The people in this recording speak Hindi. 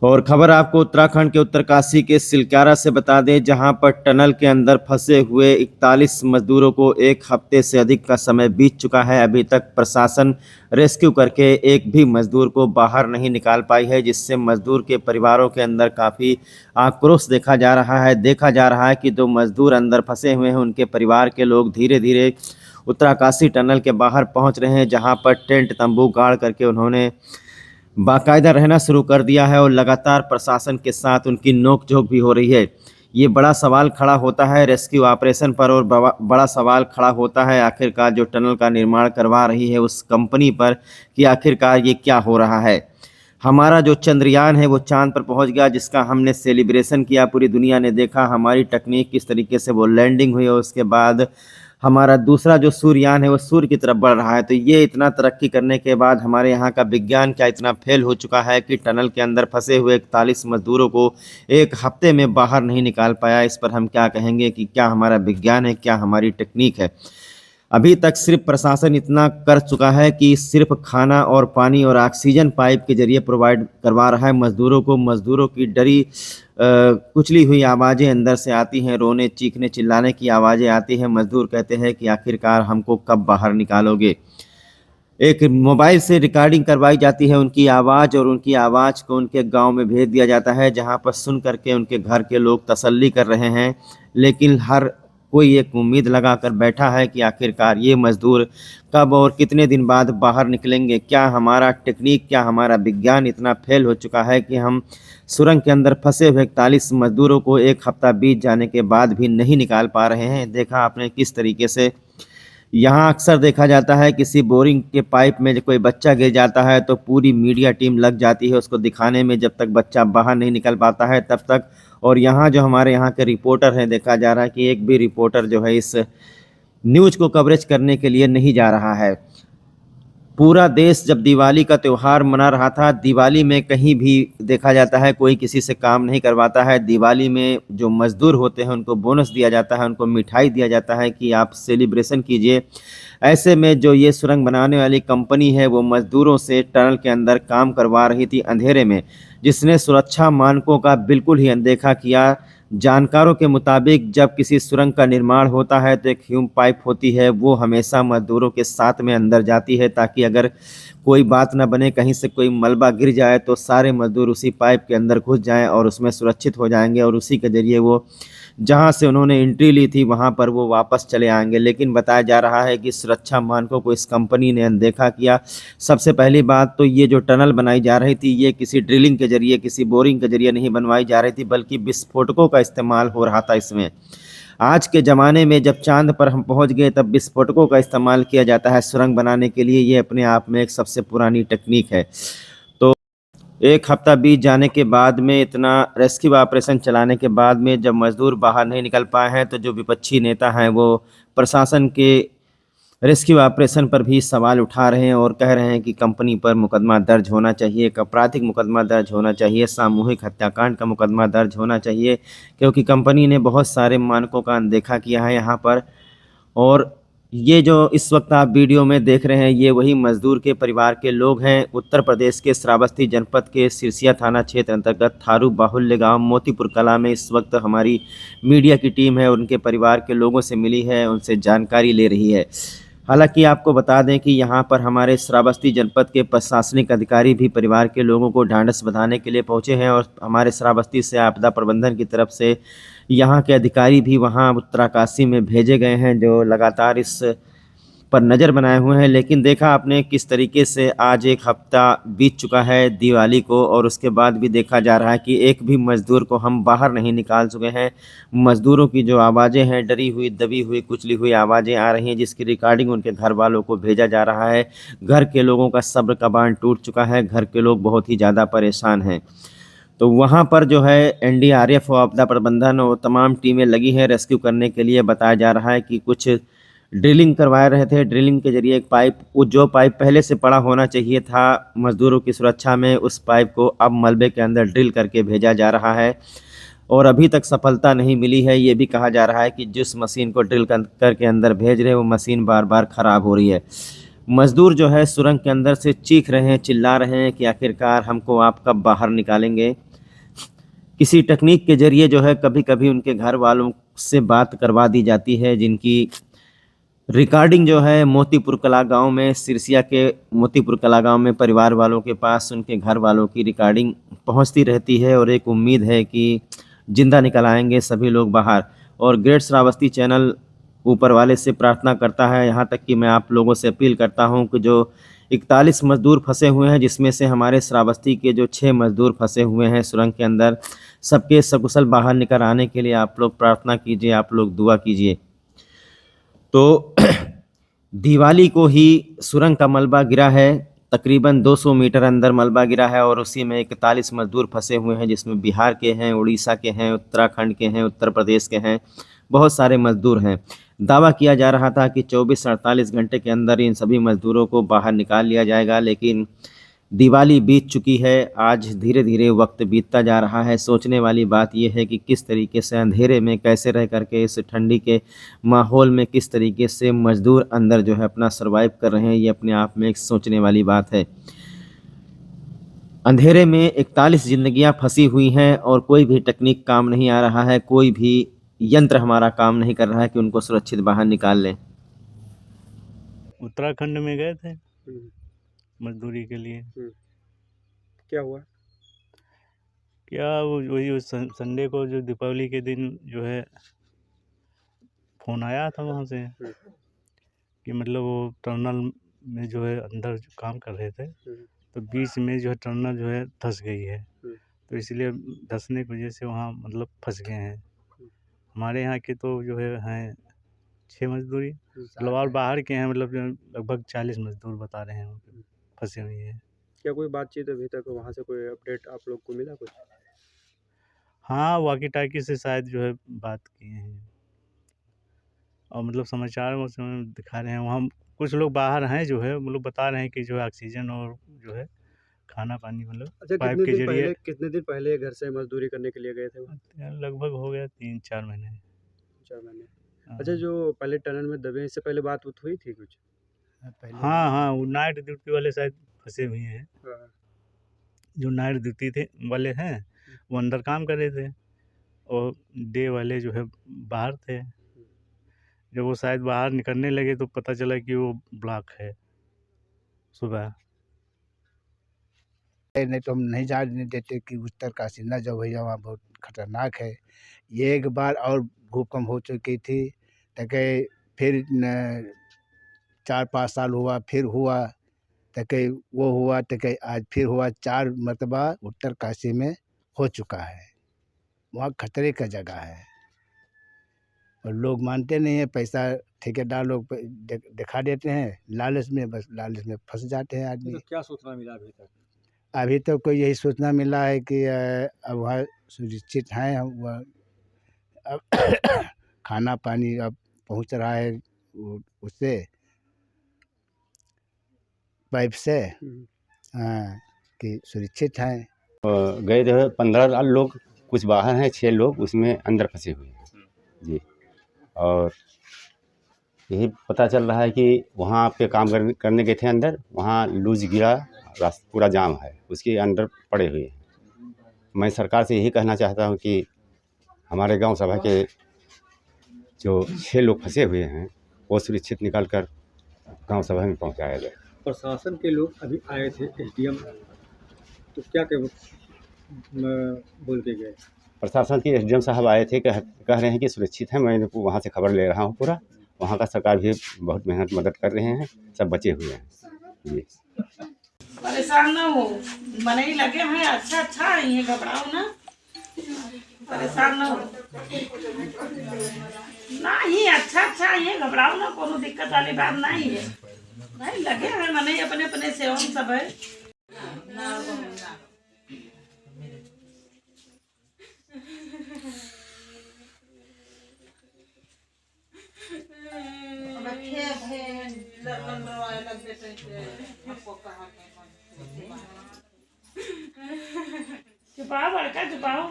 और खबर आपको उत्तराखंड के उत्तरकाशी के सिलक्यारा से बता दें, जहां पर टनल के अंदर फंसे हुए 41 मजदूरों को एक हफ्ते से अधिक का समय बीत चुका है। अभी तक प्रशासन रेस्क्यू करके एक भी मजदूर को बाहर नहीं निकाल पाई है, जिससे मजदूर के परिवारों के अंदर काफ़ी आक्रोश देखा जा रहा है। कि जो मजदूर अंदर फंसे हुए हैं, उनके परिवार के लोग धीरे धीरे उत्तराकाशी टनल के बाहर पहुंच रहे हैं, जहां पर टेंट तंबू गाड़ करके उन्होंने बाकायदा रहना शुरू कर दिया है और लगातार प्रशासन के साथ उनकी नोक-झोंक भी हो रही है। ये बड़ा सवाल खड़ा होता है रेस्क्यू ऑपरेशन पर, और बड़ा सवाल खड़ा होता है आखिरकार जो टनल का निर्माण करवा रही है उस कंपनी पर, कि आखिरकार ये क्या हो रहा है। हमारा जो चंद्रयान है वो चाँद पर पहुंच गया, जिसका हमने सेलिब्रेशन किया, पूरी दुनिया ने देखा हमारी टेक्निक किस तरीके से वो लैंडिंग हुई, और उसके बाद हमारा दूसरा जो सूर्ययान है वो सूर्य की तरफ बढ़ रहा है। तो ये इतना तरक्की करने के बाद हमारे यहाँ का विज्ञान क्या इतना फेल हो चुका है कि टनल के अंदर फंसे हुए 41 मजदूरों को एक हफ्ते में बाहर नहीं निकाल पाया। इस पर हम क्या कहेंगे कि क्या हमारा विज्ञान है, क्या हमारी टेक्निक है। अभी तक सिर्फ प्रशासन इतना कर चुका है कि सिर्फ खाना और पानी और ऑक्सीजन पाइप के जरिए प्रोवाइड करवा रहा है मज़दूरों को। मज़दूरों की डरी कुचली हुई आवाज़ें अंदर से आती हैं, रोने चीखने चिल्लाने की आवाज़ें आती हैं। मज़दूर कहते हैं कि आखिरकार हमको कब बाहर निकालोगे। एक मोबाइल से रिकॉर्डिंग करवाई जाती है उनकी आवाज़, और उनकी आवाज़ को उनके गांव में भेज दिया जाता है, जहां पर सुन करके उनके घर के लोग तसल्ली कर रहे हैं। लेकिन हर कोई एक उम्मीद लगाकर बैठा है कि आखिरकार ये मज़दूर कब और कितने दिन बाद बाहर निकलेंगे। क्या हमारा टेक्निक, क्या हमारा विज्ञान इतना फेल हो चुका है कि हम सुरंग के अंदर फंसे हुए 41 मज़दूरों को एक हफ्ता बीत जाने के बाद भी नहीं निकाल पा रहे हैं। देखा आपने किस तरीके से यहाँ अक्सर देखा जाता है, किसी बोरिंग के पाइप में कोई बच्चा गिर जाता है तो पूरी मीडिया टीम लग जाती है उसको दिखाने में, जब तक बच्चा बाहर नहीं निकल पाता है तब तक। और यहाँ जो हमारे यहाँ के रिपोर्टर हैं, देखा जा रहा है कि एक भी रिपोर्टर जो है इस न्यूज़ को कवरेज करने के लिए नहीं जा रहा है। पूरा देश जब दिवाली का त्यौहार मना रहा था, दिवाली में कहीं भी देखा जाता है कोई किसी से काम नहीं करवाता है। दिवाली में जो मज़दूर होते हैं उनको बोनस दिया जाता है, उनको मिठाई दिया जाता है कि आप सेलिब्रेशन कीजिए। ऐसे में जो ये सुरंग बनाने वाली कंपनी है वो मज़दूरों से टनल के अंदर काम करवा रही थी अंधेरे में, जिसने सुरक्षा मानकों का बिल्कुल ही अनदेखा किया। जानकारों के मुताबिक जब किसी सुरंग का निर्माण होता है तो एक ह्यूम पाइप होती है, वो हमेशा मजदूरों के साथ में अंदर जाती है, ताकि अगर कोई बात ना बने, कहीं से कोई मलबा गिर जाए तो सारे मजदूर उसी पाइप के अंदर घुस जाएं और उसमें सुरक्षित हो जाएंगे, और उसी के ज़रिए वो जहां से उन्होंने एंट्री ली थी वहां पर वो वापस चले आएंगे। लेकिन बताया जा रहा है कि सुरक्षा मानकों को इस कंपनी ने अनदेखा किया। सबसे पहली बात तो ये जो टनल बनाई जा रही थी ये किसी ड्रिलिंग के जरिए, किसी बोरिंग के जरिए नहीं बनवाई जा रही थी, बल्कि विस्फोटकों का इस्तेमाल हो रहा था इसमें। आज के ज़माने में जब चांद पर हम पहुंच गए तब विस्फोटकों का इस्तेमाल किया जाता है सुरंग बनाने के लिए। ये अपने आप में एक सबसे पुरानी टेक्निक है। तो एक हफ्ता बीत जाने के बाद में, इतना रेस्क्यू ऑपरेशन चलाने के बाद में, जब मज़दूर बाहर नहीं निकल पाए हैं तो जो विपक्षी नेता हैं वो प्रशासन के रेस्क्यू ऑपरेशन पर भी सवाल उठा रहे हैं और कह रहे हैं कि कंपनी पर मुकदमा दर्ज होना चाहिए, एक आपराधिक मुकदमा दर्ज होना चाहिए, सामूहिक हत्याकांड का मुकदमा दर्ज होना चाहिए, क्योंकि कंपनी ने बहुत सारे मानकों का अनदेखा किया है यहाँ पर। और ये जो इस वक्त आप वीडियो में देख रहे हैं ये वही मजदूर के परिवार के लोग हैं। उत्तर प्रदेश के श्रावस्ती जनपद के सिरसिया थाना क्षेत्र अंतर्गत थारू बाहुल्य गांव मोतीपुर कला में इस वक्त हमारी मीडिया की टीम है, उनके परिवार के लोगों से मिली है, उनसे जानकारी ले रही है। हालांकि आपको बता दें कि यहाँ पर हमारे श्रावस्ती जनपद के प्रशासनिक अधिकारी भी परिवार के लोगों को ढांढस बंधाने के लिए पहुँचे हैं, और हमारे श्रावस्ती से आपदा प्रबंधन की तरफ से यहाँ के अधिकारी भी वहाँ उत्तराकाशी में भेजे गए हैं, जो लगातार इस पर नज़र बनाए हुए हैं। लेकिन देखा आपने किस तरीके से आज एक हफ्ता बीत चुका है दिवाली को, और उसके बाद भी देखा जा रहा है कि एक भी मज़दूर को हम बाहर नहीं निकाल चुके हैं। मज़दूरों की जो आवाज़ें हैं, डरी हुई, दबी हुई, कुचली हुई आवाज़ें आ रही हैं, जिसकी रिकॉर्डिंग उनके घर वालों को भेजा जा रहा है। घर के लोगों का सब्र का बांध टूट चुका है, घर के लोग बहुत ही ज़्यादा परेशान हैं। तो वहाँ पर जो है एनडीआरएफ और आपदा प्रबंधन और तमाम टीमें लगी हैं रेस्क्यू करने के लिए। बताया जा रहा है कि कुछ ड्रिलिंग करवा रहे थे, ड्रिलिंग के जरिए एक पाइप, जो पाइप पहले से पड़ा होना चाहिए था मज़दूरों की सुरक्षा में, उस पाइप को अब मलबे के अंदर ड्रिल करके भेजा जा रहा है, और अभी तक सफलता नहीं मिली है। ये भी कहा जा रहा है कि जिस मशीन को ड्रिल करके अंदर भेज रहे हैं वो मशीन बार बार ख़राब हो रही है। मज़दूर जो है सुरंग के अंदर से चीख रहे हैं, चिल्ला रहे हैं कि आखिरकार हमको आप कब बाहर निकालेंगे। किसी टेक्निक के ज़रिए जो है कभी-कभी उनके घर वालों से बात करवा दी जाती है, जिनकी रिकॉर्डिंग जो है मोतीपुर कला गाँव में, सिरसिया के मोतीपुर कला गाँव में परिवार वालों के पास उनके घर वालों की रिकॉर्डिंग पहुंचती रहती है और एक उम्मीद है कि जिंदा निकल आएंगे सभी लोग बाहर। और ग्रेट श्रावस्ती चैनल ऊपर वाले से प्रार्थना करता है, यहाँ तक कि मैं आप लोगों से अपील करता हूँ कि जो 41 मजदूर फंसे हुए हैं, जिसमें से हमारे श्रावस्ती के जो 6 मजदूर फंसे हुए हैं सुरंग के अंदर, सबके सकुशल बाहर निकल आने के लिए आप लोग प्रार्थना कीजिए, आप लोग दुआ कीजिए। तो दिवाली को ही सुरंग का मलबा गिरा है, तकरीबन 200 मीटर अंदर मलबा गिरा है और उसी में 41 मजदूर फंसे हुए हैं, जिसमें बिहार के हैं, उड़ीसा के हैं, उत्तराखंड के हैं, उत्तर प्रदेश के हैं, बहुत सारे मजदूर हैं। दावा किया जा रहा था कि 24 से 48 घंटे के अंदर इन सभी मजदूरों को बाहर निकाल लिया जाएगा, लेकिन दिवाली बीत चुकी है, आज धीरे-धीरे वक्त बीतता जा रहा है। सोचने वाली बात यह है कि किस तरीके से अंधेरे में कैसे रह करके इस ठंडी के माहौल में किस तरीके से मजदूर अंदर जो है अपना सर्वाइव कर रहे हैं, ये अपने आप में एक सोचने वाली बात है। अंधेरे में 41 जिंदगियां फंसी हुई हैं और कोई भी टेक्निक काम नहीं आ रहा है, कोई भी यंत्र हमारा काम नहीं कर रहा है कि उनको सुरक्षित बाहर निकाल लें। उत्तराखंड में गए थे मजदूरी के लिए। क्या हुआ? क्या वही उस संडे को जो दीपावली के दिन जो है फ़ोन आया था वहाँ से कि मतलब वो टनल में जो है अंदर जो काम कर रहे थे, तो बीच में जो है टनल जो है धँस गई है, तो इसलिए धँसने की वजह से वहाँ मतलब फंस गए हैं। हमारे यहाँ के तो जो है हैं 6 मजदूरी, मतलब और बाहर के हैं, मतलब जो लगभग 40 मजदूर बता रहे हैं फंसे हुए हैं। क्या कोई बातचीत अभी तक वहाँ से कोई अपडेट आप लोग को मिला कुछ? हाँ, वॉकी टॉकी से शायद जो है बात किए हैं और मतलब समाचार में उसमें दिखा रहे हैं। वहाँ कुछ लोग बाहर हैं जो है, वो लोग बता रहे हैं कि जो है ऑक्सीजन और जो है खाना पानी मतलब अच्छा, पाइप के ज़रिए। कितने दिन पहले घर से मजदूरी करने के लिए गए थे वहाँ? लगभग हो गया 3-4 महीने। 4 महीने। हाँ। अच्छा, जो पहले टनल में दबे, इससे पहले बात हुई थी कुछ? हाँ, वो नाइट ड्यूटी वाले शायद फंसे हुए हैं। हाँ। जो नाइट ड्यूटी थे वाले हैं, वो अंदर काम कर रहे थे और डे वाले जो है बाहर थे। जब वो शायद बाहर निकलने लगे तो पता चला कि वो ब्लॉक है सुबह। नहीं तो हम नहीं जाने देते कि उत्तरकाशी न जाओ भैया, वहाँ बहुत खतरनाक है। ये एक बार और भूकंप हो चुकी थी, तो कहे फिर 4-5 साल हुआ, फिर हुआ, तो कहे वो हुआ, तो कहे आज फिर हुआ। 4 मरतबा उत्तरकाशी में हो चुका है। वहाँ खतरे का जगह है और लोग मानते नहीं हैं। पैसा ठेकेदार लोग दिखा देते हैं लालच में, बस लालच में फंस जाते हैं आदमी। तो क्या सूचना मिला अभी तक? अभी तो कोई यही सूचना मिला है कि अब वह सुरक्षित हैं, हम वह अब खाना पानी अब पहुंच रहा है उससे पाइप से। हाँ, कि सुरक्षित हैं। गए थे 15 लोग, कुछ बाहर हैं, 6 लोग उसमें अंदर फंसे हुए हैं जी। और यही पता चल रहा है कि वहाँ पे काम करने गए थे अंदर, वहाँ लूज गिरा, रास्ता पूरा जाम है, उसके अंदर पड़े हुए हैं। मैं सरकार से यही कहना चाहता हूँ कि हमारे गांव सभा के जो 6 लोग फंसे हुए हैं वो सुरक्षित निकाल कर गांव सभा में पहुंचाया जाए। प्रशासन के लोग अभी आए थे, एसडीएम, तो क्या बोल के गए? प्रशासन के एसडीएम साहब आए थे, कह रहे हैं कि सुरक्षित है। मैं वहाँ से खबर ले रहा हूँ पूरा, वहाँ का सरकार भी बहुत मेहनत मदद कर रहे हैं, सब बचे हुए हैं जी। परेशान ना हो, मने ही लगे हैं, अच्छा है, ये घबराओ ना, परेशान ना हो, नहीं अच्छा ये घबराओ ना, कोनो दिक्कत वाली बात नहीं है भाई। लगे हैं मने अपने अपने सेवा में सब है। छुपाओ बड़का, छुपाओ।